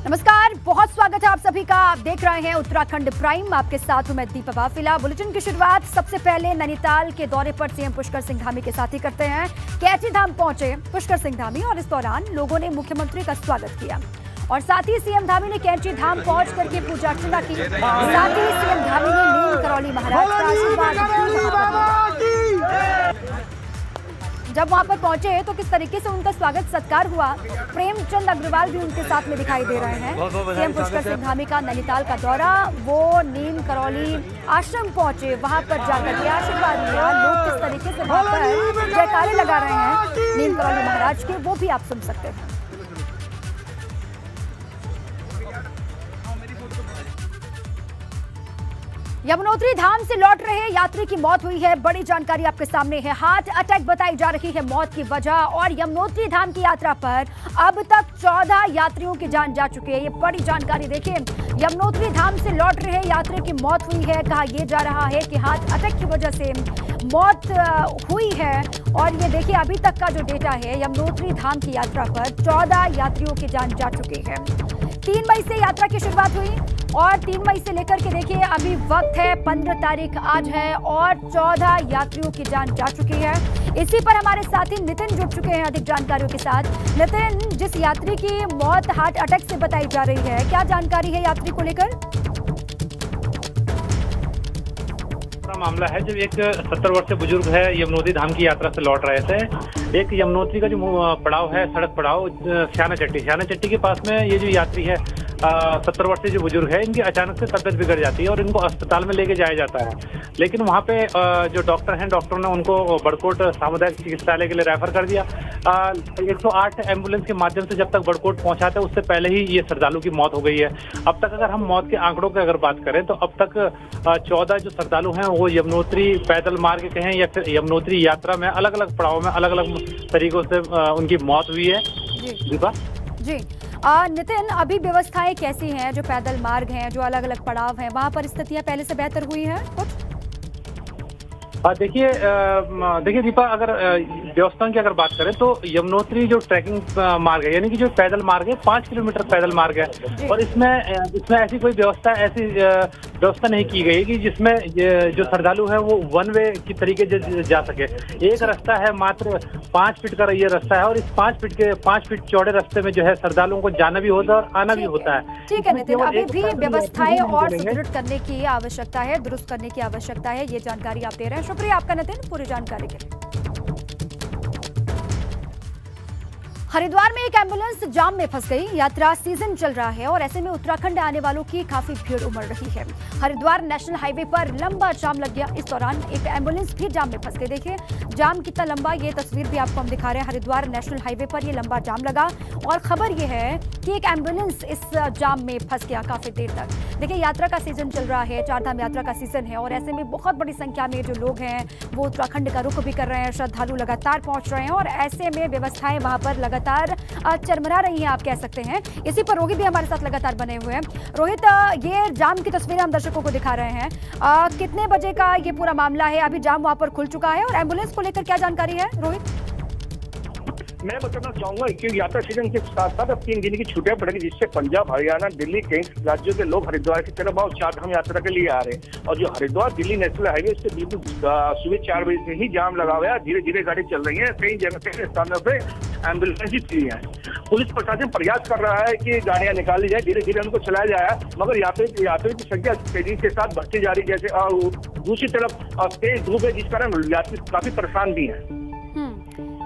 नमस्कार, बहुत स्वागत है आप सभी का। आप देख रहे हैं उत्तराखंड प्राइम। आपके साथ हूं मैं दीपा बाफिला। बुलेटिन की शुरुआत सबसे पहले नैनीताल के दौरे पर सीएम पुष्कर सिंह धामी के साथ ही करते हैं। कैंची धाम पहुंचे पुष्कर सिंह धामी और इस दौरान लोगों ने मुख्यमंत्री का स्वागत किया और साथ ही सीएम धामी ने कैंची धाम पहुंच करके पूजा अर्चना की। साथ ही सीएम धामी ने नीम करौली महाराज का आशीर्वाद। जब वहां पर पहुंचे तो किस तरीके से उनका स्वागत सत्कार हुआ, प्रेमचंद अग्रवाल भी उनके साथ में दिखाई दे रहे हैं। सीएम पुष्कर सिंह धामी का नैनीताल का दौरा, वो नीम करौली आश्रम पहुंचे, वहां पर जाकर के आशीर्वाद लिया। लोग किस तरीके से वहां पर जयकारे लगा रहे हैं नीम करौली महाराज के, वो भी आप सुन सकते हैं। यमुनोत्री धाम से लौट रहे यात्री की मौत हुई है। बड़ी जानकारी आपके सामने है। हार्ट अटैक बताई जा रही है मौत की वजह। और यमुनोत्री धाम की यात्रा पर अब तक 14 यात्रियों की जान जा चुकी है। ये बड़ी जानकारी देखिए, यमुनोत्री धाम से लौट रहे यात्री की मौत हुई है। कहा यह जा रहा है कि हार्ट अटैक की वजह से मौत हुई है। और ये देखिए अभी तक का जो डेटा है, यमुनोत्री धाम की यात्रा पर 14 यात्रियों की जान जा चुकी है। 3 मई से यात्रा की शुरुआत हुई और 3 मई से लेकर के देखिए अभी वक्त है 15 तारीख आज है और 14 यात्रियों की जान जा चुकी है। इसी पर हमारे साथी नितिन जुड़ चुके हैं अधिक जानकारियों के साथ। नितिन, जिस यात्री की मौत हार्ट अटैक से बताई जा रही है, क्या जानकारी है यात्री को लेकर? मामला है, जब एक 70 वर्षीय बुजुर्ग है यमुनोत्री धाम की यात्रा से लौट रहे थे। एक यमुनोत्री का जो पड़ाव है, सड़क पड़ाव श्याना चट्टी के पास में ये जो यात्री है 70 वर्षीय जो बुजुर्ग है, इनकी अचानक से तबियत बिगड़ जाती है और इनको अस्पताल में लेके जाया जाता है। लेकिन वहाँ पे जो डॉक्टर हैं, डॉक्टरों ने उनको बड़कोट सामुदायिक चिकित्सालय के लिए रेफर कर दिया। 108 एम्बुलेंस के माध्यम से जब तक बड़कोट पहुँचाते उससे पहले ही ये श्रद्धालु की मौत हो गई है। अब तक अगर हम मौत के आंकड़ों की अगर बात करें तो अब तक 14 जो श्रद्धालु हैं वो यमुनोत्री पैदल मार्ग कहें या फिर यमुनोत्री यात्रा में अलग अलग पड़ाव में अलग अलग तरीकों से उनकी मौत हुई है। दीपा जी, नितिन, अभी व्यवस्थाएं कैसी हैं? जो पैदल मार्ग हैं, जो अलग अलग पड़ाव हैं, वहां पर स्थितियां पहले से बेहतर हुई हैं कुछ? देखिए दीपा, अगर व्यवस्थाओं की अगर बात करें तो यमुनोत्री जो ट्रैकिंग मार्ग है, यानी कि जो पैदल मार्ग है, 5 किलोमीटर पैदल मार्ग है और इसमें ऐसी कोई व्यवस्था नहीं की गई कि जिसमें जो श्रद्धालु है वो वन वे की तरीके से जा सके। एक रास्ता है, मात्र 5 फीट का ये रास्ता है और इस 5 फीट चौड़े रास्ते में जो है श्रद्धालुओं को जाना भी होता है और आना भी होता है। ठीक है नितिन, अभी भी व्यवस्थाएं और सुदृढ़ करने की आवश्यकता है, दुरुस्त करने की आवश्यकता है। ये जानकारी आप दे रहे हैं, शुक्रिया आपका नितिन पूरी जानकारी के लिए। हरिद्वार में एक एम्बुलेंस जाम में फंस गई। यात्रा सीजन चल रहा है और ऐसे में उत्तराखंड आने वालों की काफी भीड़ उमड़ रही है। हरिद्वार नेशनल हाईवे पर लंबा जाम लग गया। इस दौरान एक एम्बुलेंस भी जाम में फंस गई। देखिए जाम कितना लंबा, ये तस्वीर भी आपको हम दिखा रहे हैं। हरिद्वार नेशनल हाईवे पर ये लंबा जाम लगा और खबर ये है कि एक एम्बुलेंस इस जाम में फंस गया काफी देर तक। देखिए यात्रा का सीजन चल रहा है, चारधाम यात्रा का सीजन है और ऐसे में बहुत बड़ी संख्या में जो लोग हैं वो उत्तराखंड का रुख भी कर रहे हैं। श्रद्धालु लगातार पहुंच रहे हैं और ऐसे में व्यवस्थाएं वहां पर लगातार चरमरा रही हैं, आप कह सकते हैं। इसी पर रोहित भी हमारे साथ लगातार बने हुए हैं। रोहित, ये जाम की तस्वीरें हम दर्शकों को दिखा रहे हैं। कितने बजे का ये पूरा मामला है? अभी जाम वहां पर खुल चुका है और एम्बुलेंस को लेकर क्या जानकारी है रोहित? मैं बताना चाहूंगा कि यात्रा सीजन के साथ साथ अब 3 दिन की छुट्टियां पड़ेगी, जिससे पंजाब, हरियाणा, दिल्ली, कई राज्यों के लोग हरिद्वार की तरफ और चारधाम यात्रा के लिए आ रहे हैं। और जो हरिद्वार दिल्ली नेशनल हाईवे से बिल्कुल सुबह 4 बजे से ही जाम लगा हुआ है। धीरे धीरे गाड़ी चल रही है। कई जगह कई स्थानों पे एम्बुलेंस ही फ्री है। पुलिस प्रशासन प्रयास कर रहा है कि गाड़ियां निकाली जाए, धीरे धीरे उनको चलाया जाए, मगर यात्री की संख्या तेजी के साथ बढ़ती जा रही है। जैसे दूसरी तरफ तेज धूप है, जिस कारण यात्री काफी परेशान भी है।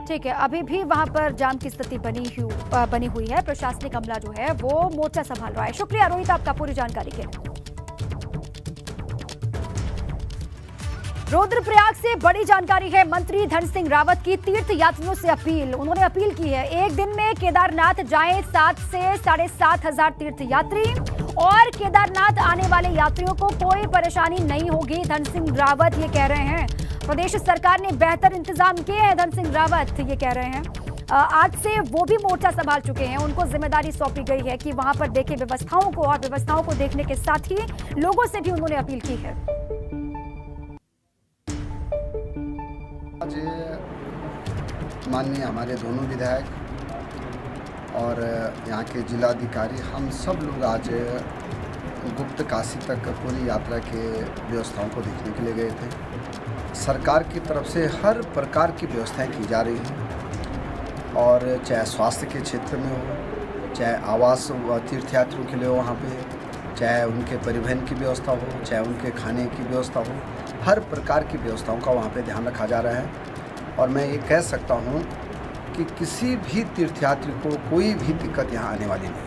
ठीक है, अभी भी वहां पर जाम की स्थिति बनी हुई है। प्रशासनिक अमला जो है वो मोर्चा संभाल रहा है। शुक्रिया रोहित आपका पूरी जानकारी के लिए। रुद्रप्रयाग से बड़ी जानकारी है। मंत्री धन सिंह रावत की तीर्थ यात्रियों से अपील। उन्होंने अपील की है एक दिन में केदारनाथ जाएं 7 से 7,500 तीर्थ यात्री और केदारनाथ आने वाले यात्रियों को कोई परेशानी नहीं होगी। धन सिंह रावत ये कह रहे हैं। प्रदेश सरकार ने बेहतर इंतजाम किए हैं, धन सिंह रावत ये कह रहे हैं। आज से वो भी मोर्चा संभाल चुके हैं। उनको जिम्मेदारी सौंपी गई है कि वहां पर देखें व्यवस्थाओं को और व्यवस्थाओं को देखने के साथ ही लोगों से भी उन्होंने अपील की है। आज माननीय हमारे दोनों विधायक और यहाँ के जिलाधिकारी हम सब लोग आज गुप्त काशी तक पूरी यात्रा के व्यवस्थाओं को देखने के लिए गए थे। सरकार की तरफ से हर प्रकार की व्यवस्थाएं की जा रही हैं, और चाहे स्वास्थ्य के क्षेत्र में हो, चाहे आवास तीर्थयात्रियों के लिए हो वहाँ पे, चाहे उनके परिवहन की व्यवस्था हो, चाहे उनके खाने की व्यवस्था हो, हर प्रकार की व्यवस्थाओं का वहाँ पे ध्यान रखा जा रहा है। और मैं ये कह सकता हूँ कि किसी भी तीर्थयात्री को कोई भी दिक्कत यहाँ आने वाली नहीं है।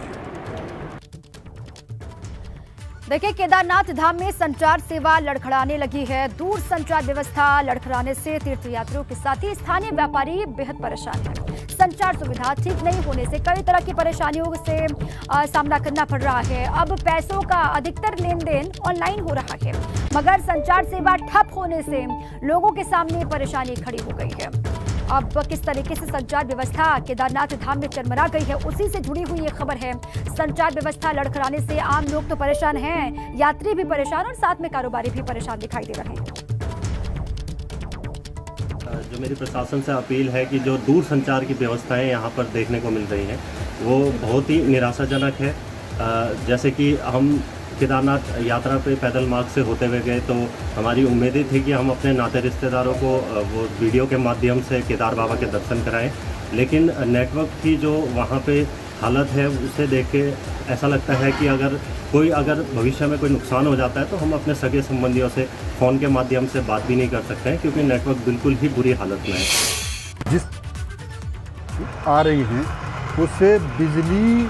देखिए, केदारनाथ धाम में संचार सेवा लड़खड़ाने लगी है। दूर संचार व्यवस्था लड़खड़ाने से तीर्थयात्रियों के साथ ही स्थानीय व्यापारी बेहद परेशान है। संचार सुविधा ठीक नहीं होने से कई तरह की परेशानियों से सामना करना पड़ रहा है। अब पैसों का अधिकतर लेन देन ऑनलाइन हो रहा है, मगर संचार सेवा ठप होने से लोगों के सामने परेशानी खड़ी हो गई है। अब किस तरीके से संचार व्यवस्था केदारनाथ धाम में चरमरा गई है, उसी से जुड़ी हुई ये खबर है। संचार व्यवस्था लड़खड़ाने से आम लोग तो परेशान हैं, यात्री भी परेशान और साथ में कारोबारी भी परेशान दिखाई दे रहे हैं। जो मेरी प्रशासन से अपील है कि जो दूर संचार की व्यवस्थाएं यहाँ पर देखने को मिल रही हैं वो बहुत ही निराशाजनक है। जैसे कि हम केदारनाथ यात्रा पे पैदल मार्ग से होते हुए गए तो हमारी उम्मीदें थी कि हम अपने नाते रिश्तेदारों को वो वीडियो के माध्यम से केदार बाबा के दर्शन कराएं, लेकिन नेटवर्क की जो वहाँ पे हालत है उसे देख के ऐसा लगता है कि अगर भविष्य में कोई नुकसान हो जाता है तो हम अपने सगे संबंधियों से फ़ोन के माध्यम से बात भी नहीं कर सकते हैं, क्योंकि नेटवर्क बिल्कुल ही बुरी हालत में है। जिस आ रही हैं उससे बिजली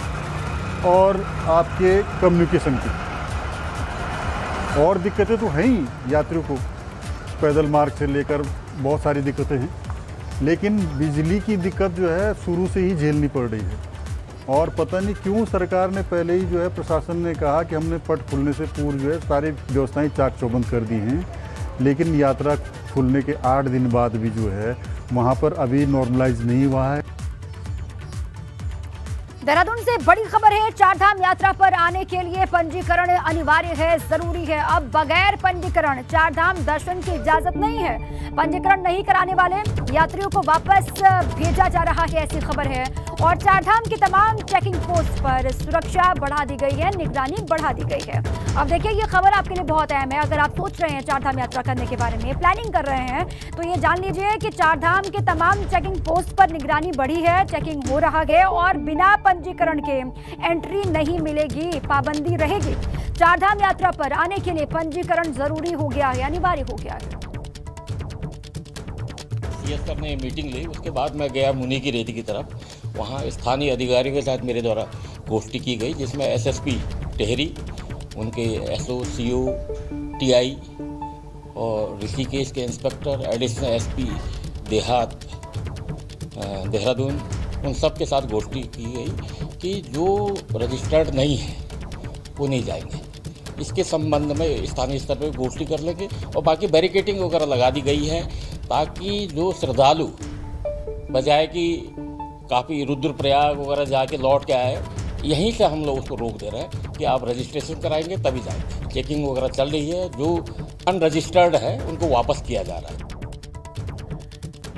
और आपके कम्युनिकेशन की और दिक्कतें तो हैं ही। यात्रियों को पैदल मार्ग से लेकर बहुत सारी दिक्कतें हैं, लेकिन बिजली की दिक्कत जो है शुरू से ही झेलनी पड़ रही है। और पता नहीं क्यों सरकार ने पहले ही जो है प्रशासन ने कहा कि हमने पट खुलने से पूर्व जो है सारी व्यवस्थाएं चाक चौबंद कर दी हैं, लेकिन यात्रा खुलने के 8 दिन बाद भी जो है वहाँ पर अभी नॉर्मलाइज नहीं हुआ है। देहरादून से बड़ी खबर है। चारधाम यात्रा पर आने के लिए पंजीकरण अनिवार्य है, जरूरी है। अब बगैर पंजीकरण चारधाम दर्शन की इजाजत नहीं है। पंजीकरण नहीं कराने वाले यात्रियों को वापस भेजा जा रहा है, ऐसी खबर है। और चारधाम की तमाम चेकिंग पोस्ट पर सुरक्षा बढ़ा दी गई है, निगरानी बढ़ा दी गई है। अब देखिए, ये खबर आपके लिए बहुत अहम है। अगर आप सोच रहे हैं चारधाम यात्रा करने के बारे में, प्लानिंग कर रहे हैं, तो ये जान लीजिए कि चारधाम के तमाम चेकिंग पोस्ट पर निगरानी बढ़ी है, चेकिंग हो रहा है और बिना पंजीकरण के एंट्री नहीं मिलेगी, पाबंदी रहेगी। चारधाम यात्रा पर आने के लिए पंजीकरण जरूरी हो गया है, अनिवार्य हो गया है। सीएस सर ने मीटिंग ली, उसके बाद मैं गया मुनि की रेती की तरफ। वहाँ स्थानीय अधिकारियों के साथ मेरे द्वारा गोष्ठी की गई, जिसमें एसएसपी टेहरी, उनके एसओ, सीओ, टीआई और ऋषिकेश के इंस्पेक्टर, एडिशनल एसपी देहात देहरादून, उन सब के साथ गोष्ठी की गई कि जो रजिस्टर्ड नहीं है वो नहीं जाएंगे। इसके संबंध में स्थानीय स्तर पर गोष्ठी कर लेंगे और बाकी बैरिकेटिंग वगैरह लगा दी गई है, ताकि जो श्रद्धालु बजाय कि काफ़ी रुद्रप्रयाग वगैरह जाके लौट के आए, यहीं से हम लोग उसको रोक दे रहे हैं कि आप रजिस्ट्रेशन कराएंगे तभी जाएंगे। चेकिंग वगैरह चल रही है, जो अनरजिस्टर्ड है उनको वापस किया जा रहा है।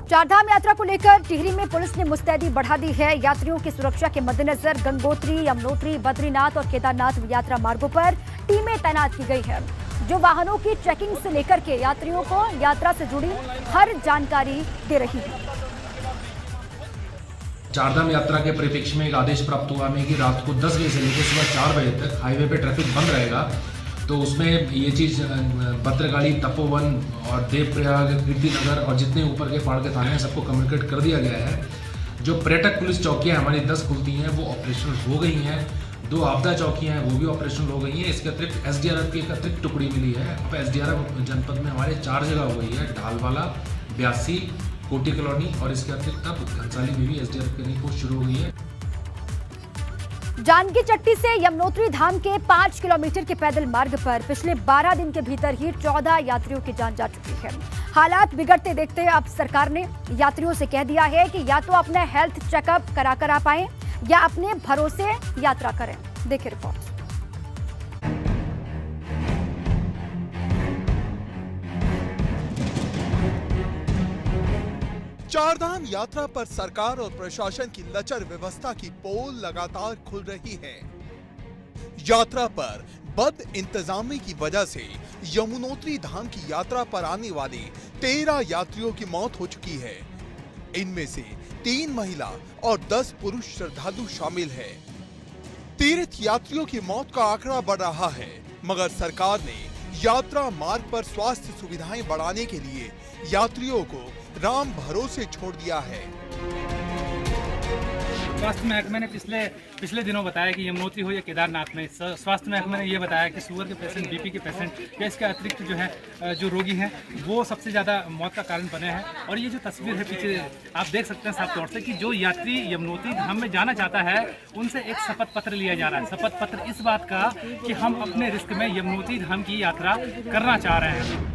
चारधाम यात्रा को लेकर टिहरी में पुलिस ने मुस्तैदी बढ़ा दी है। यात्रियों की सुरक्षा के मद्देनजर गंगोत्री, यमुनोत्री, बद्रीनाथ और केदारनाथ यात्रा मार्गों पर टीमें तैनात की गई है, जो वाहनों की चेकिंग से लेकर के यात्रियों को यात्रा से जुड़ी हर जानकारी दे रही है। चारधाम यात्रा के परिप्रेक्ष्य में एक आदेश प्राप्त हुआ हमें कि रात को 10 बजे से लेकर सुबह 4 बजे तक हाईवे पे ट्रैफिक बंद रहेगा। तो उसमें ये चीज़ भद्रकाली, तपोवन और देवप्रयाग, कीर्तिनगर और जितने ऊपर के पहाड़ के थाने हैं सबको कम्युनिकेट कर दिया गया है। जो पर्यटक पुलिस चौकियाँ हमारी 10 खुलती हैं वो ऑपरेशनल हो गई हैं। 2 आपदा चौकियाँ हैं वो भी ऑपरेशनल हो गई हैं। इसके अतिरिक्त एसडीआरएफ की एक अतिरिक्त टुकड़ी मिली है। अब एसडीआरएफ जनपद में हमारे 4 जगह हो गई है, ढालवाला, ब्यासी, कोटी कॉलोनी और इसके अतिरिक्त अब घनसाली में भी एसडीआरएफ की कोशिश शुरू हो गई है। जांजगीर चट्टी से यमुनोत्री धाम के 5 किलोमीटर के पैदल मार्ग पर पिछले 12 दिन के भीतर ही 14 यात्रियों की जान जा चुकी है। हालात बिगड़ते देखते अब सरकार ने यात्रियों से कह दिया है कि या तो अपना हेल्थ चेकअप करा कर आ पाएं या अपने भरोसे यात्रा करें। देखिए रिपोर्ट। चारधाम यात्रा पर सरकार और प्रशासन की लचर व्यवस्था की पोल लगातार खुल रही है। यात्रा पर बद इंतजामी की वजह से यमुनोत्री धाम की यात्रा पर आने वाले 13 यात्रियों की मौत हो चुकी है। इनमें से 3 महिला और 10 पुरुष श्रद्धालु शामिल है। तीर्थ यात्रियों की मौत का आंकड़ा बढ़ रहा है, मगर सरकार ने यात्रा मार्ग पर स्वास्थ्य सुविधाएं बढ़ाने के लिए यात्रियों को राम भरोसे छोड़ दिया है। स्वास्थ्य महकमे ने पिछले दिनों बताया कि यमुनोत्री हो या केदारनाथ में स्वास्थ्य महकमे ने ये बताया कि शुगर के पेशेंट, बीपी के पेशेंट या इसके अतिरिक्त जो है जो रोगी हैं वो सबसे ज़्यादा मौत का कारण बने हैं। और ये जो तस्वीर है पीछे आप देख सकते हैं साफ तौर से कि जो यात्री यमुनोत्री धाम में जाना चाहता है उनसे एक शपथ पत्र लिया जा रहा है। शपथ पत्र इस बात का कि हम अपने रिस्क में यमुनोत्री धाम की यात्रा करना चाह रहे हैं।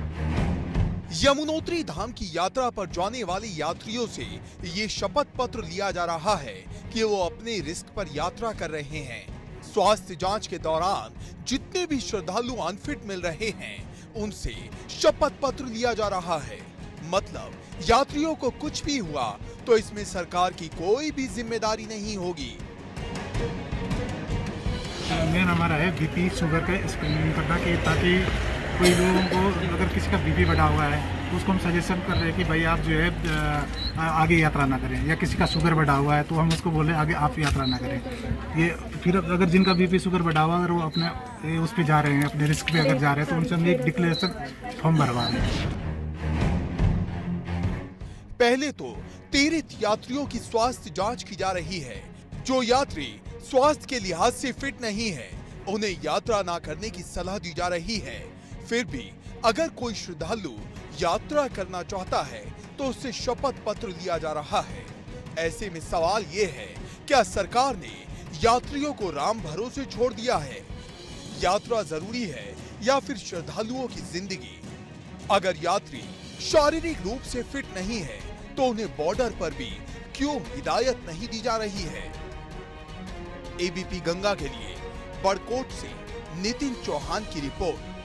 यमुनोत्री धाम की यात्रा पर जाने वाले यात्रियों से ये शपथ पत्र लिया जा रहा है कि वो अपने रिस्क पर यात्रा कर रहे हैं। स्वास्थ्य जांच के दौरान जितने भी श्रद्धालु अनफिट मिल रहे हैं उनसे शपथ पत्र लिया जा रहा है। मतलब यात्रियों को कुछ भी हुआ तो इसमें सरकार की कोई भी जिम्मेदारी नहीं होगी। मेन हमारा है बीपी शुगर का स्क्रीनिंग करना कि ताकि कोई लोगों को अगर किसी का बीपी बढ़ा हुआ है तो उसको हम सजेशन कर रहे हैं कि भाई आप जो है आगे यात्रा ना करें, या किसी का शुगर बढ़ा हुआ है तो हम उसको बोले आगे आप यात्रा ना करें। ये फिर अगर जिनका बीपी शुगर बढ़ा हुआ अगर वो अपने उस पर जा रहे हैं, अपने रिस्क पे अगर जा रहे हैं तो उनसे हम एक डिक्लेरेशन फॉर्म भरवा रहे हैं। पहले तो तीर्थ यात्रियों की स्वास्थ्य जांच की जा रही है। जो यात्री स्वास्थ्य के लिहाज से फिट नहीं है उन्हें यात्रा ना करने की सलाह दी जा रही है। फिर भी अगर कोई श्रद्धालु यात्रा करना चाहता है तो उससे शपथ पत्र लिया जा रहा है। ऐसे में सवाल ये है, क्या सरकार ने यात्रियों को राम भरोसे छोड़ दिया है? यात्रा जरूरी है या फिर श्रद्धालुओं की जिंदगी? अगर यात्री शारीरिक रूप से फिट नहीं है तो उन्हें बॉर्डर पर भी क्यों हिदायत नहीं दी जा रही है? एबीपी गंगा के लिए बड़कोट से नितिन चौहान की रिपोर्ट।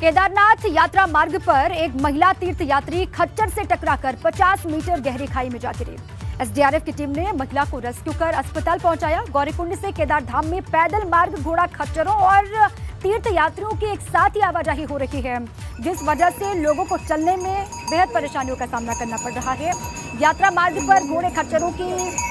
केदारनाथ यात्रा मार्ग पर एक महिला तीर्थ यात्री खच्चर से टकराकर 50 मीटर गहरी खाई में जा गिरी। एसडीआरएफ की टीम ने महिला को रेस्क्यू कर अस्पताल पहुंचाया। गौरीकुंड से केदारधाम में पैदल मार्ग, घोड़ा खच्चरों और तीर्थ यात्रियों की एक साथ ही आवाजाही हो रही है, जिस वजह से लोगों को चलने में बेहद परेशानियों का सामना करना पड़ रहा है। यात्रा मार्ग पर घोड़े खच्चरों की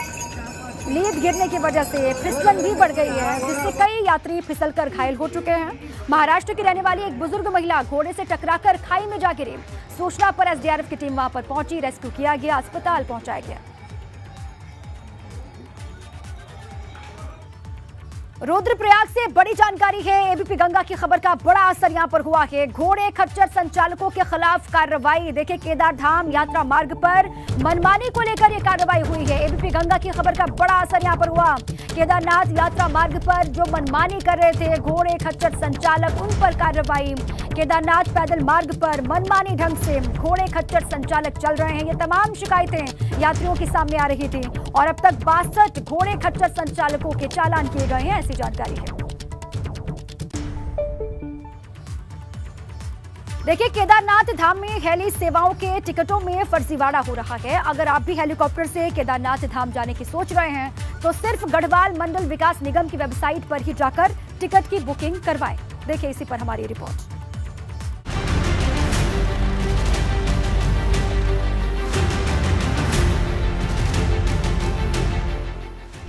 लीद गिरने की वजह से फिसलन भी बढ़ गई है, जिससे कई यात्री फिसलकर घायल हो चुके हैं। महाराष्ट्र की रहने वाली एक बुजुर्ग महिला घोड़े से टकराकर खाई में जा गिरी। सूचना पर एसडीआरएफ की टीम वहां पर पहुंची, रेस्क्यू किया गया, अस्पताल पहुंचाया गया। रुद्रप्रयाग से बड़ी जानकारी है। एबीपी गंगा की खबर का बड़ा असर यहां पर हुआ है। घोड़े खच्चर संचालकों के खिलाफ कार्रवाई। देखिए, केदारधाम यात्रा मार्ग पर मनमानी को लेकर यह कार्रवाई हुई है। एबीपी गंगा की खबर का बड़ा असर यहां पर हुआ। केदारनाथ यात्रा मार्ग पर जो मनमानी कर रहे थे घोड़े खच्चर संचालक, उन पर कार्रवाई। केदारनाथ पैदल मार्ग पर मनमानी ढंग से घोड़े खच्चर संचालक चल रहे हैं। ये तमाम शिकायतें यात्रियों के सामने आ रही थी और अब तक 62 घोड़े खच्चर संचालकों के चालान किए गए हैं, ऐसी जानकारी है। देखिए, केदारनाथ धाम में हेली सेवाओं के टिकटों में फर्जीवाड़ा हो रहा है। अगर आप भी हेलीकॉप्टर से केदारनाथ धाम जाने की सोच रहे हैं तो सिर्फ गढ़वाल मंडल विकास निगम की वेबसाइट पर ही जाकर टिकट की बुकिंग करवाएं। देखिए इसी पर हमारी रिपोर्ट।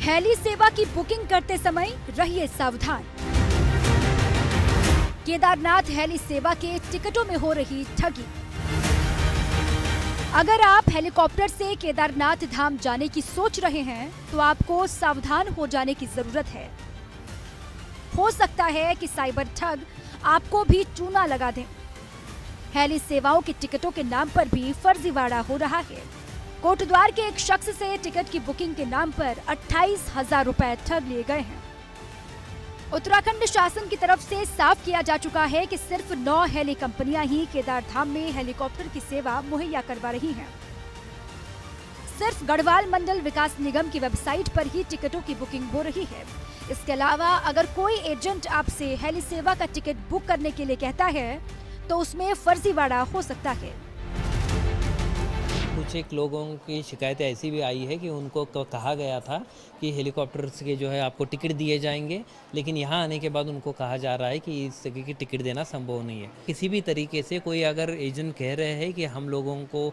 हेली सेवा की बुकिंग करते समय रहिए सावधान। केदारनाथ हेली सेवा के टिकटों में हो रही ठगी। अगर आप हेलीकॉप्टर से केदारनाथ धाम जाने की सोच रहे हैं तो आपको सावधान हो जाने की जरूरत है। हो सकता है कि साइबर ठग आपको भी चूना लगा दें। हेली सेवाओं के टिकटों के नाम पर भी फर्जीवाड़ा हो रहा है। कोटद्वार के एक शख्स से टिकट की बुकिंग के नाम पर 28,000 रुपए ठग लिए गए हैं। उत्तराखंड शासन की तरफ से साफ किया जा चुका है कि सिर्फ 9 हेली कंपनियां ही केदारधाम में हेलीकॉप्टर की सेवा मुहैया करवा रही हैं। सिर्फ गढ़वाल मंडल विकास निगम की वेबसाइट पर ही टिकटों की बुकिंग हो रही है। इसके अलावा अगर कोई एजेंट आपसे हेली सेवा का टिकट बुक करने के लिए कहता है तो उसमें फर्जीवाड़ा हो सकता है। कुछ एक लोगों की शिकायतें ऐसी भी आई है कि उनको कहा गया था कि हेलीकॉप्टर्स के जो है आपको टिकट दिए जाएंगे, लेकिन यहाँ आने के बाद उनको कहा जा रहा है कि इस तरह की टिकट देना संभव नहीं है। किसी भी तरीके से कोई अगर एजेंट कह रहे हैं कि हम लोगों को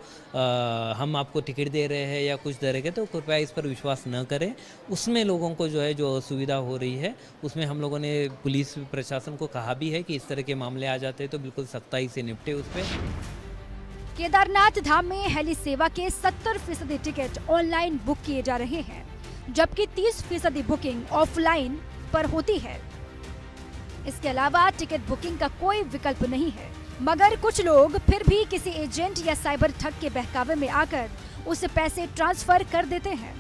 हम आपको टिकट दे रहे हैं या कुछ दे रहे हैं, तो कृपया इस पर विश्वास न करें। उसमें लोगों को जो है जो असुविधा हो रही है, उसमें हम लोगों ने पुलिस प्रशासन को कहा भी है कि इस तरह के मामले आ जाते हैं तो बिल्कुल सख्ताई से निपटे उस पर। केदारनाथ धाम में हेली सेवा के 70% टिकट ऑनलाइन बुक किए जा रहे हैं, जबकि 30% बुकिंग ऑफलाइन पर होती है। इसके अलावा टिकट बुकिंग का कोई विकल्प नहीं है, मगर कुछ लोग फिर भी किसी एजेंट या साइबर ठग के बहकावे में आकर उसे पैसे ट्रांसफर कर देते हैं।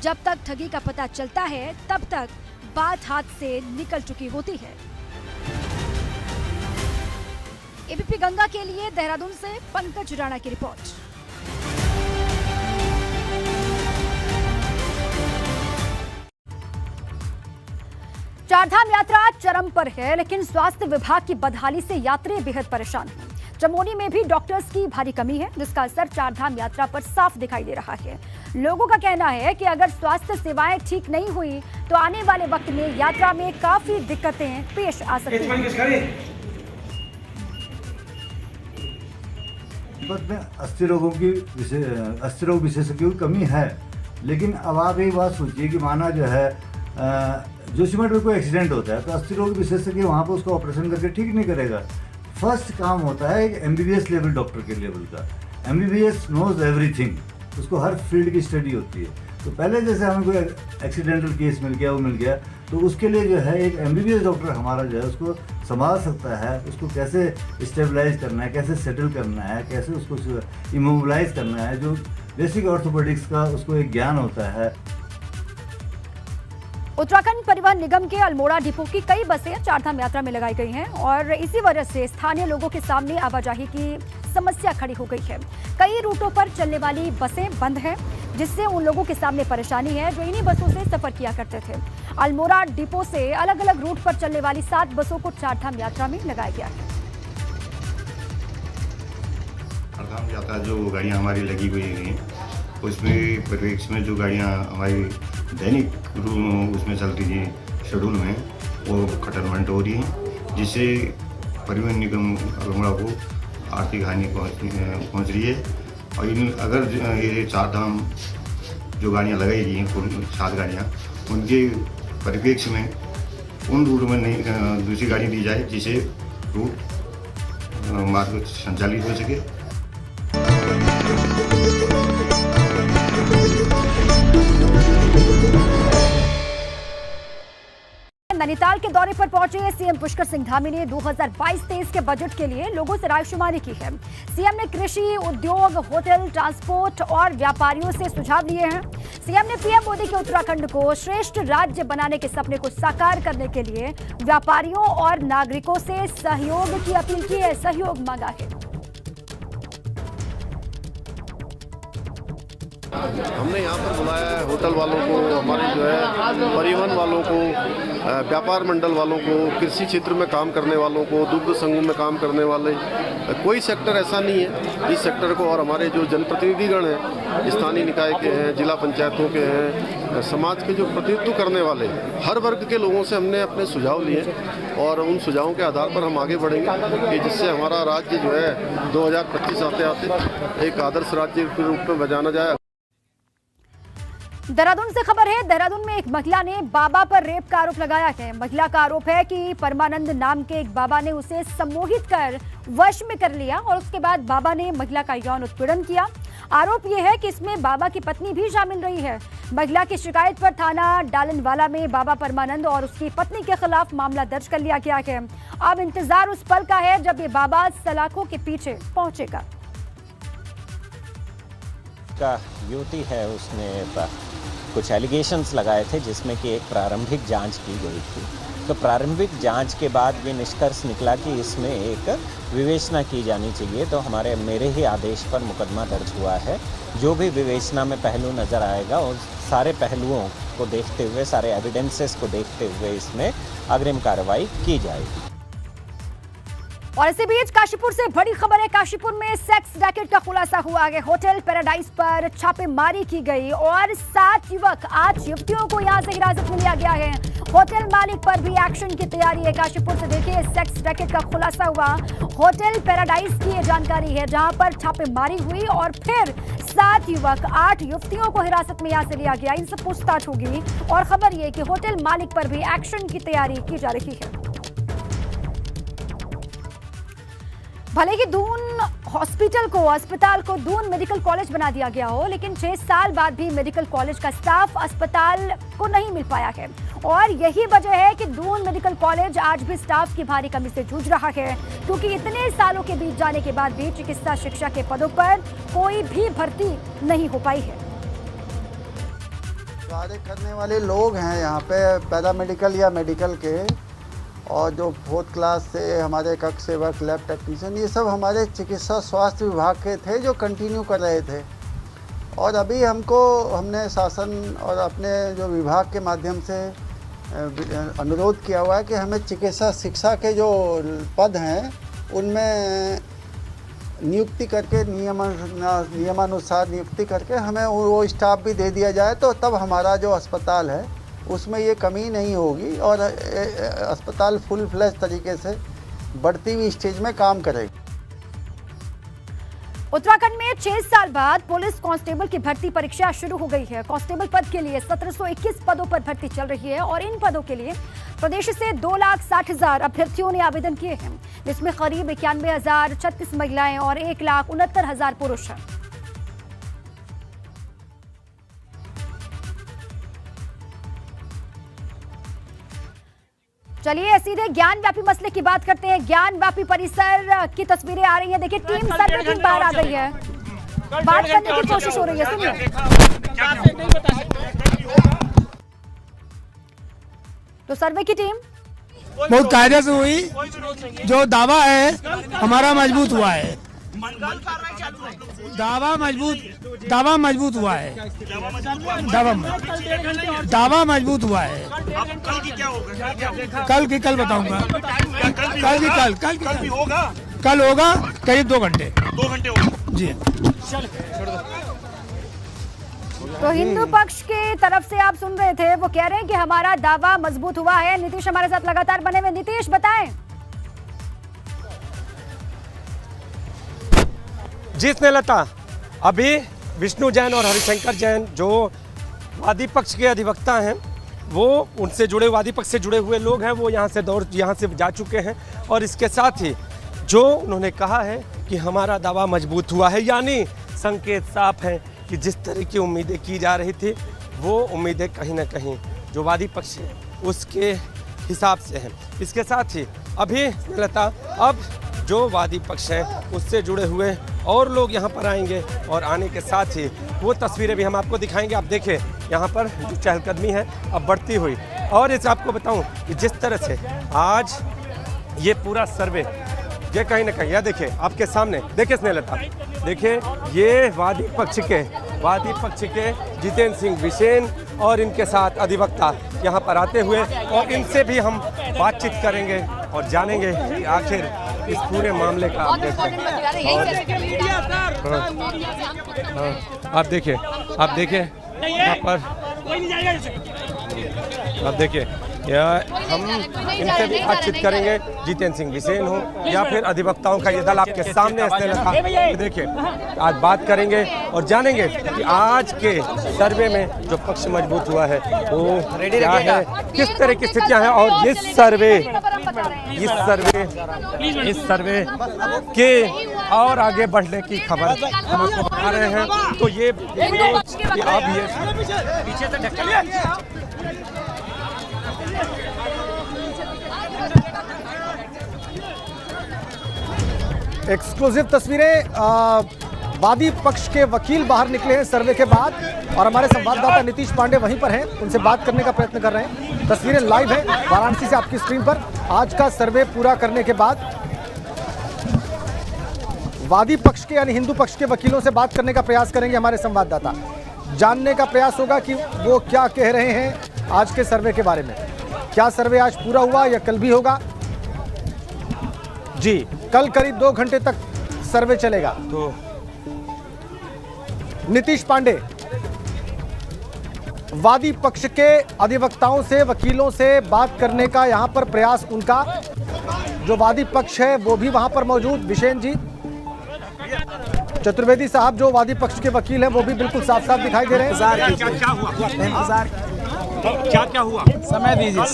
जब तक ठगी का पता चलता है तब तक बात हाथ से निकल चुकी होती है। एबीपी गंगा के लिए देहरादून से पंकज राणा की रिपोर्ट। चारधाम यात्रा चरम पर है, लेकिन स्वास्थ्य विभाग की बदहाली से यात्री बेहद परेशान हैं। चमोली में भी डॉक्टर्स की भारी कमी है, जिसका असर चारधाम यात्रा पर साफ दिखाई दे रहा है। लोगों का कहना है कि अगर स्वास्थ्य सेवाएं ठीक नहीं हुई तो आने वाले वक्त में यात्रा में काफी दिक्कतें पेश आ सकती हैं। में अस्थि रोग विशेषज्ञों की कमी है, लेकिन अब आप एक बात सोचिए कि माना जो है जोशीमठ में कोई एक्सीडेंट होता है तो अस्थि रोग विशेषज्ञ वहाँ पर उसका ऑपरेशन करके ठीक नहीं करेगा। फर्स्ट काम होता है एक MBBS लेवल डॉक्टर के लेवल का। MBBS नोज एवरीथिंग, उसको हर फील्ड की स्टडी होती है। तो पहले जैसे हमें कोई एक्सीडेंटल केस मिल गया, वो मिल गया, तो उसके लिए जो है एक MBBS डॉक्टर हमारा जो है उसको संभाल सकता है, उसको कैसे स्टेबलाइज करना है, कैसे सेटल करना है, कैसे उसको इमोबिलाइज करना है, जो बेसिक ऑर्थोपेडिक्स का उसको एक ज्ञान होता है। उत्तराखंड परिवहन निगम के अल्मोड़ा डिपो की कई बसें चारधाम यात्रा में लगाई गई हैं और इसी वजह से स्थानीय लोगों के सामने आवाजाही की समस्या खड़ी हो गई है। कई रूटों पर चलने वाली बसें बंद हैं, जिससे उन लोगों के सामने परेशानी है जो इन्हीं बसों से सफर किया करते थे। अल्मोड़ा डिपो से अलग अलग रूट पर चलने वाली 7 बसों को चारधाम यात्रा में लगाया गया है। चारधाम यात्रा जो गाड़ियाँ हमारी लगी हुई हैं, उसमें परिवेश में जो गाड़ियाँ हमारी दैनिक उसमें चलती थी शेड्यूल में, वो खटरमंट हो रही हैं, जिससे परिवहन निगम अल्मोड़ा को आर्थिक हानि पहुँच रही है। और अगर ये चारधाम जो गाड़ियाँ लगाई गई हैं, कुल 7 गाड़ियाँ, उनके परिप्रेक्ष्य में उन रूट में नहीं दूसरी गाड़ी दी जाए, जिससे रूट मार्ग संचालित हो सके। नैनीताल के दौरे पर पहुंचे सीएम पुष्कर सिंह धामी ने 2022-23 के बजट के लिए लोगों से रायशुमारी की है। सीएम ने कृषि, उद्योग, होटल, ट्रांसपोर्ट और व्यापारियों से सुझाव लिए हैं। सीएम ने पीएम मोदी के उत्तराखंड को श्रेष्ठ राज्य बनाने के सपने को साकार करने के लिए व्यापारियों और नागरिकों से सहयोग की अपील की है, सहयोग मांगा है। हमने यहाँ पर बुलाया है होटल वालों को, हमारे जो है परिवहन वालों को, व्यापार मंडल वालों को, कृषि क्षेत्र में काम करने वालों को, दुग्ध संघों में काम करने वाले, कोई सेक्टर ऐसा नहीं है इस सेक्टर को, और हमारे जो जनप्रतिनिधिगण हैं, स्थानीय निकाय के हैं, जिला पंचायतों के हैं, समाज के जो प्रतिनिधित्व करने वाले हर वर्ग के लोगों से हमने अपने सुझाव लिए और उन सुझावों के आधार पर हम आगे बढ़ेंगे कि जिससे हमारा राज्य जो है 2025 आते एक आदर्श राज्य के रूप में बजाना जाए। देहरादून से खबर है। देहरादून में एक महिला ने बाबा पर रेप का आरोप लगाया है। महिला का आरोप है कि परमानंद नाम के एक बाबा ने उसे सम्मोहित कर वश में कर लिया और उसके बाद बाबा ने महिला का यौन उत्पीड़न किया। आरोप यह है कि इसमें बाबा की पत्नी भी शामिल रही है। महिला की शिकायत पर थाना डालनवाला में बाबा परमानंद और उसकी पत्नी के खिलाफ मामला दर्ज कर लिया गया है। अब इंतजार उस पल का है जब ये बाबा सलाखों के पीछे पहुंचेगा। युवती है, उसने कुछ एलिगेशंस लगाए थे जिसमें कि एक प्रारंभिक जांच की गई थी तो प्रारंभिक जांच के बाद ये निष्कर्ष निकला कि इसमें एक विवेचना की जानी चाहिए। तो मेरे ही आदेश पर मुकदमा दर्ज हुआ है। जो भी विवेचना में पहलू नज़र आएगा उस सारे पहलुओं को देखते हुए, सारे एविडेंसेस को देखते हुए इसमें अग्रिम कार्रवाई की जाएगी। और इसी बीच काशीपुर से बड़ी खबर है। काशीपुर में सेक्स रैकेट का खुलासा हुआ है। होटल पैराडाइज पर छापेमारी की गई और 7 युवक, 8 युवतियों को यहां से हिरासत में लिया गया है। होटल मालिक पर भी एक्शन की तैयारी है। काशीपुर से देखिए सेक्स रैकेट का खुलासा हुआ। होटल पैराडाइज की ये जानकारी है जहां पर छापेमारी हुई और फिर 7 युवक, 8 युवतियों को हिरासत में यहां से लिया गया। इनसे पूछताछ होगी और खबर ये कि होटल मालिक पर भी एक्शन की तैयारी की जा रही है। भले ही दून अस्पताल को दून मेडिकल कॉलेज बना दिया गया हो, लेकिन 6 साल बाद भी मेडिकल कॉलेज का स्टाफ अस्पताल को नहीं मिल पाया है और यही वजह है कि दून मेडिकल कॉलेज आज भी स्टाफ की भारी कमी से जूझ रहा है, क्योंकि इतने सालों के बीत जाने के बाद भी चिकित्सा शिक्षा के पदों पर कोई भी भर्ती नहीं हो पाई है। कार्य करने वाले लोग हैं यहाँ पे पैरामेडिकल या मेडिकल के, और जो 4th क्लास से हमारे कक्ष सेवक, लैब टेक्नीशियन, ये सब हमारे चिकित्सा स्वास्थ्य विभाग के थे जो कंटिन्यू कर रहे थे। और अभी हमने शासन और अपने जो विभाग के माध्यम से अनुरोध किया हुआ है कि हमें चिकित्सा शिक्षा के जो पद हैं उनमें नियुक्ति करके नियमानुसार नियुक्ति करके हमें वो स्टाफ भी दे दिया जाए, तो तब हमारा जो अस्पताल है उसमें ये कमी नहीं होगी और अस्पताल फुल फ्लैश तरीके से बढ़ती हुई स्टेज में काम करेगी। उत्तराखंड में 6 साल बाद पुलिस कांस्टेबल की भर्ती परीक्षा शुरू हो गई है। कांस्टेबल पद के लिए 1721 पदों पर भर्ती चल रही है और इन पदों के लिए प्रदेश से 2,60,000 अभ्यर्थियों ने आवेदन किए हैं, जिसमें करीब 91,036 महिलाएं और 1,69,000 पुरुष हैं। चलिए सीधे ज्ञान व्यापी मसले की बात करते हैं। ज्ञान व्यापी परिसर की तस्वीरें आ रही हैं। देखिए टीम सर्वे की बाहर आ गई है, बात करने की कोशिश हो रही है। सुनिए। तो सर्वे की टीम बहुत कायदे से हुई, जो दावा है हमारा मजबूत हुआ है। दावा मजबूत हुआ है। दावा मजबूत हुआ है। कल बताऊंगा। कल होगा करीब 2 घंटे जी। तो हिंदू पक्ष के तरफ से आप सुन रहे थे, वो कह रहे हैं कि हमारा दावा मजबूत हुआ है। नीतीश हमारे साथ लगातार बने हुए। नीतीश बताएं। जी स्नेहलता, अभी विष्णु जैन और हरिशंकर जैन जो वादी पक्ष के अधिवक्ता हैं, वो उनसे जुड़े वादी पक्ष से जुड़े हुए लोग हैं, वो यहाँ से जा चुके हैं और इसके साथ ही जो उन्होंने कहा है कि हमारा दावा मजबूत हुआ है, यानी संकेत साफ है कि जिस तरह की उम्मीदें की जा रही थी वो उम्मीदें कहीं ना कहीं जो वादी पक्ष है उसके हिसाब से हैं। इसके साथ ही अभी स्नेहलता, अब जो वादी पक्ष है उससे जुड़े हुए और लोग यहाँ पर आएंगे और आने के साथ ही वो तस्वीरें भी हम आपको दिखाएंगे। आप देखिए यहाँ पर जो चहलकदमी है अब बढ़ती हुई, और इसे आपको बताऊँ कि जिस तरह से आज ये पूरा सर्वे, ये कहीं ना कहीं, यह देखिए आपके सामने, देखिए स्नेहलता, देखिए ये वादी पक्ष के जितेंद्र सिंह बिसेन और इनके साथ अधिवक्ता यहाँ पर आते हुए, और इनसे भी हम बातचीत करेंगे और जानेंगे कि आखिर इस पूरे मामले का आप देखिए यहाँ पर आप देखिए हम इनसे भी बातचीत करेंगे, जितेंद्र सिंह बिसेन हो या फिर अधिवक्ताओं का ये दल आपके सामने लगा। देखिए आज बात करेंगे और जानेंगे कि आज के सर्वे में जो पक्ष मजबूत हुआ है वो क्या है, किस तरह की स्थितियां हैं, और इस सर्वे के और आगे बढ़ने की खबर हम आपको बता रहे हैं। तो ये आप ये पीछे से ढक एक्सक्लूसिव तस्वीरें, वादी पक्ष के वकील बाहर निकले हैं सर्वे के बाद और हमारे संवाददाता नीतीश पांडे वहीं पर हैं, उनसे बात करने का प्रयत्न कर रहे हैं। तस्वीरें लाइव है वाराणसी से आपकी स्क्रीन पर। आज का सर्वे पूरा करने के बाद वादी पक्ष के यानी हिंदू पक्ष के वकीलों से बात करने का प्रयास करेंगे हमारे संवाददाता। जानने का प्रयास होगा कि वो क्या कह रहे हैं आज के सर्वे के बारे में। क्या सर्वे आज पूरा हुआ या कल भी होगा? जी, कल करीब 2 घंटे तक सर्वे चलेगा। तो नीतीश पांडे वादी पक्ष के अधिवक्ताओं से, वकीलों से बात करने का यहां पर प्रयास उनका। जो वादी पक्ष है वो भी वहां पर मौजूद, विशेन जी, चतुर्वेदी साहब जो वादी पक्ष के वकील हैं वो भी बिल्कुल साफ साफ दिखाई दे रहे हैं। क्या हुआ? समय दीजिए।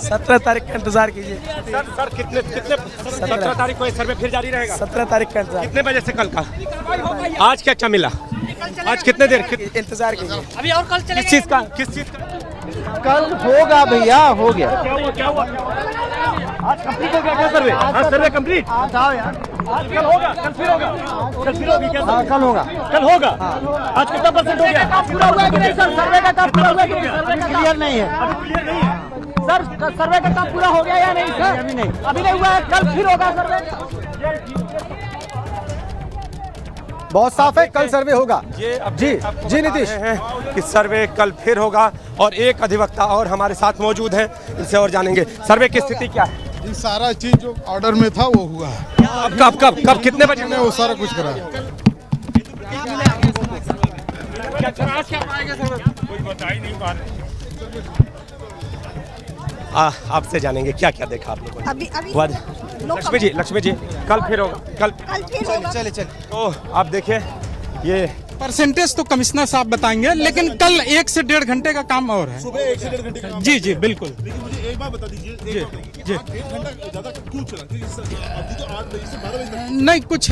17 तारीख का इंतजार कीजिए। सर कितने 17 तारीख को सर्वे फिर जारी रहेगा? 17 तारीख का इंतजार। कितने बजे से कल का? आज क्या मिला? आज कितने देर इंतजार कीजिए? अभी और कल चलेगा? किस चीज का? कल होगा भैया, हो गया। क्या हुआ? आज कंप्लीट हो गया क्या सर्वे? आज सर्वे कंप्लीट? आज कल होगा, कल फिर होगा, क्या? कल होगा, कल होगा। आज कितना % हो गया? पूरा हुआ कि नहीं सर? सर्वे का काम पूरा हुआ कि नहीं? सर्वे का क्लियर नहीं है सर। सर्वे का काम पूरा हो गया या नहीं सर? अभी नहीं हुआ है, कल फिर होगा सर्वे। बहुत साफ है, कल सर्वे होगा। जी नीतीश, कि सर्वे कल फिर होगा और एक अधिवक्ता और हमारे साथ मौजूद हैं, इनसे और जानेंगे सर्वे की स्थिति क्या है। सारा चीज जो ऑर्डर में था वो हुआ है। कब कितने बजे में वो सारा कुछ करा? कोई बता ही नहीं पा रहे। आपसे जानेंगे क्या देखा आप लोगों ने? लक्ष्मी जी कल फिर होगा। चले तो आप देखिए, ये परसेंटेज तो कमिश्नर साहब बताएंगे, लेकिन कल 1 से 1.5 घंटे का काम और है। सुबह 1 से 1.5 घंटे का? जी बिल्कुल। लेकिन मुझे एक बात बता दीजिए, जी 1 घंटा ज्यादा क्यों चला? अभी तो 8 बजे से 12 बजे तक नहीं, कुछ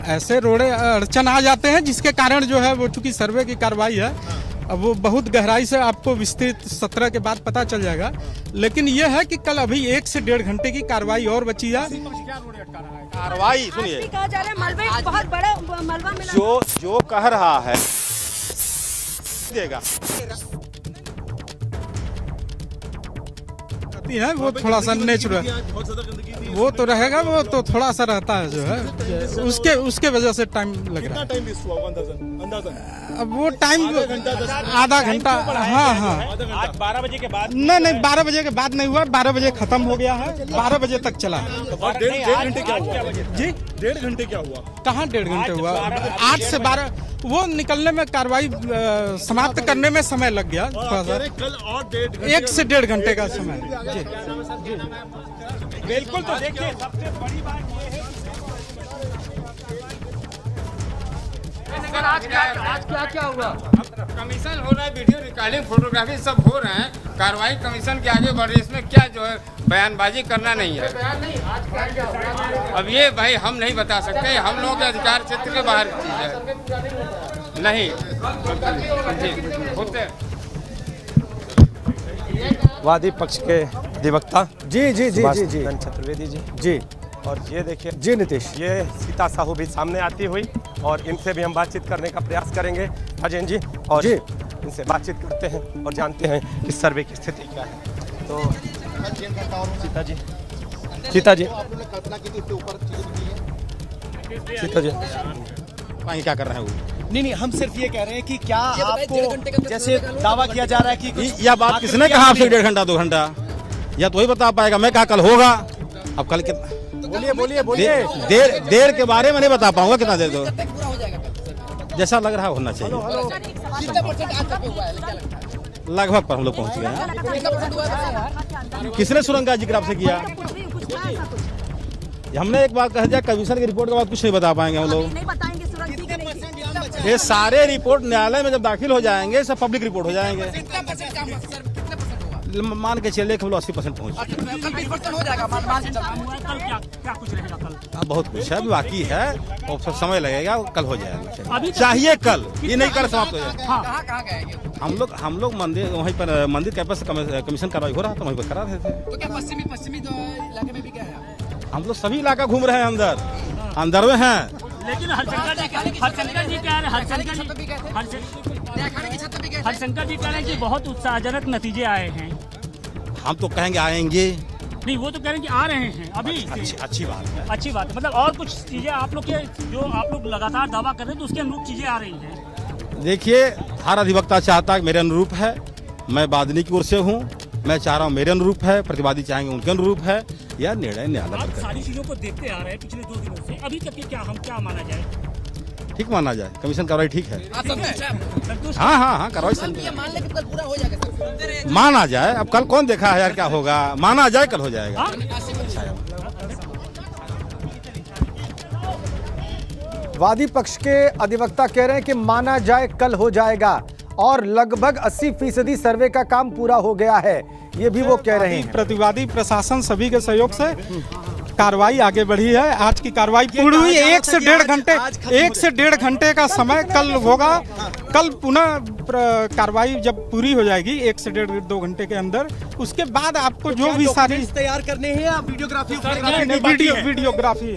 ऐसे रोड़े अड़चन आ जाते हैं जिसके कारण जो है वो चूंकि सर्वे की कार्रवाई है, अब वो बहुत गहराई से आपको विस्तृत 17 के बाद पता चल जाएगा। लेकिन ये है कि कल अभी 1 से 1.5 घंटे की कार्रवाई और बची है। कार्रवाई सुनिए, बहुत बड़ा मलबा मिला। जो कह रहा है देगा है वो थोड़ा सा नेचुरल, वो तो रहेगा, वो तो थोड़ा सा रहता है जो है, उसके वजह से टाइम लग रहा है। अब वो टाइम आधा घंटा। हाँ आज 12 बजे के बाद? नहीं 12 बजे के बाद नहीं हुआ, 12 बजे खत्म हो गया है, 12 बजे तक चला। 1.5 घंटे क्या हुआ? जी 1.5 घंटे क्या हुआ? कहाँ 1.5 घंटे हुआ? 8 से 12 वो निकलने में, कार्रवाई समाप्त करने में समय लग गया थोड़ा सा। कल और 1 से 1.5 घंटे का समय। बिल्कुल। तो देखिए, सबसे बड़ी बात ये है आज क्या हुआ? कमीशन हो रहा है, वीडियो रिकॉर्डिंग, फोटोग्राफी सब हो रहे हैं। कार्रवाई कमीशन के आगे बढ़ रही है, इसमें क्या जो है बयानबाजी करना नहीं है। अब ये भाई हम नहीं बता सकते, हम लोगों के अधिकार क्षेत्र के बाहर की चीज है। नहीं होते वादी पक्ष के अधिवक्ता जी चतुर्वेदी जी। और ये देखिए, जी नीतीश, ये सीता साहू भी सामने आती हुई, और इनसे भी हम बातचीत करने का प्रयास करेंगे अजय जी, और जी इनसे बातचीत करते हैं और जानते हैं कि सर्वे की स्थिति क्या है। तो सीता जी क्या कर रहे हैं वो? नहीं, हम सिर्फ ये कह रहे हैं कि क्या आपको जैसे दावा किया जा रहा है कि यह बात किसने कहा आपसे 1.5 घंटा 2 घंटा? या तो वही बता पाएगा। मैं कहा कल होगा, अब कल कितना? बोलिए। देर के बारे में नहीं बता पाऊंगा कितना देर तो, जैसा लग रहा होना चाहिए। लगभग पर हम लोग पहुंच गए हैं। किसने सुरंगा जिक्र आपसे किया? हमने एक बात कह दिया, कमीशन की रिपोर्ट के बाद कुछ नहीं बता पाएंगे हम लोग। ये सारे रिपोर्ट न्यायालय में जब दाखिल हो जाएंगे, सब पब्लिक रिपोर्ट हो जाएंगे। मान के चलिए हम लोग 80% पहुँच। बहुत कुछ है, बाकी है और सब समय लगेगा, कल हो जाएगा। चाहिए कल, ये नहीं कल समाप्त हो जाए। हम लोग मंदिर वहीं पर मंदिर कैंपस से कमीशन कार्रवाई हो रहा था, वहीं पर करा रहे थे। तो क्या पश्चिमी इलाके में भी गए हैं? हम लोग सभी इलाका घूम रहे हैं, अंदर में हैं। लेकिन हरशंकर जी कह रहे हैं, हरशंकर जी हरिशंकर जी कह रहे हैं कि बहुत उत्साहजनक नतीजे आए हैं। हम तो कहेंगे आएंगे नहीं, वो तो कह रहे हैं कि आ रहे हैं अभी। अच्छी बात है। अच्छी बात है, मतलब और कुछ चीजें आप लोग के जो आप लोग लगातार दावा कर रहे हैं तो उसके अनुरूप चीजें आ रही हैं। देखिए, हर अधिवक्ता चाहता है मेरे अनुरूप है, मैं वादिनी की ओर से हूँ, मैं चाह रहा हूँ मेरे अनुरूप है, प्रतिवादी चाहेंगे उनके अनुरूप है, या निर्णय न्यायालय आप पर सारी चीजों को देखते आ रहे हैं पिछले 2 दिनों से, अभी तक क्या माना जाए? ठीक माना जाए, कमीशन कार्रवाई ठीक है। हाँ, कार्रवाई माना जाए। अब कल कौन देखा है यार, क्या होगा, माना जाए, कल हो जाएगा। वादी पक्ष के अधिवक्ता कह रहे हैं कि माना जाए, कल हो जाएगा, और लगभग 80% सर्वे का काम पूरा हो गया है, ये भी वो कह रहे हैं। प्रतिवादी प्रशासन सभी के सहयोग से कार्रवाई आगे बढ़ी है। आज की कार्रवाई पूरी हुई। 1 से 1.5 घंटे का समय कल होगा। कल पुनः कार्रवाई जब पूरी हो जाएगी 1 से 1.5-2 घंटे के अंदर, उसके बाद आपको जो भी सारी तैयार करने हैं या वीडियोग्राफी? वीडियोग्राफी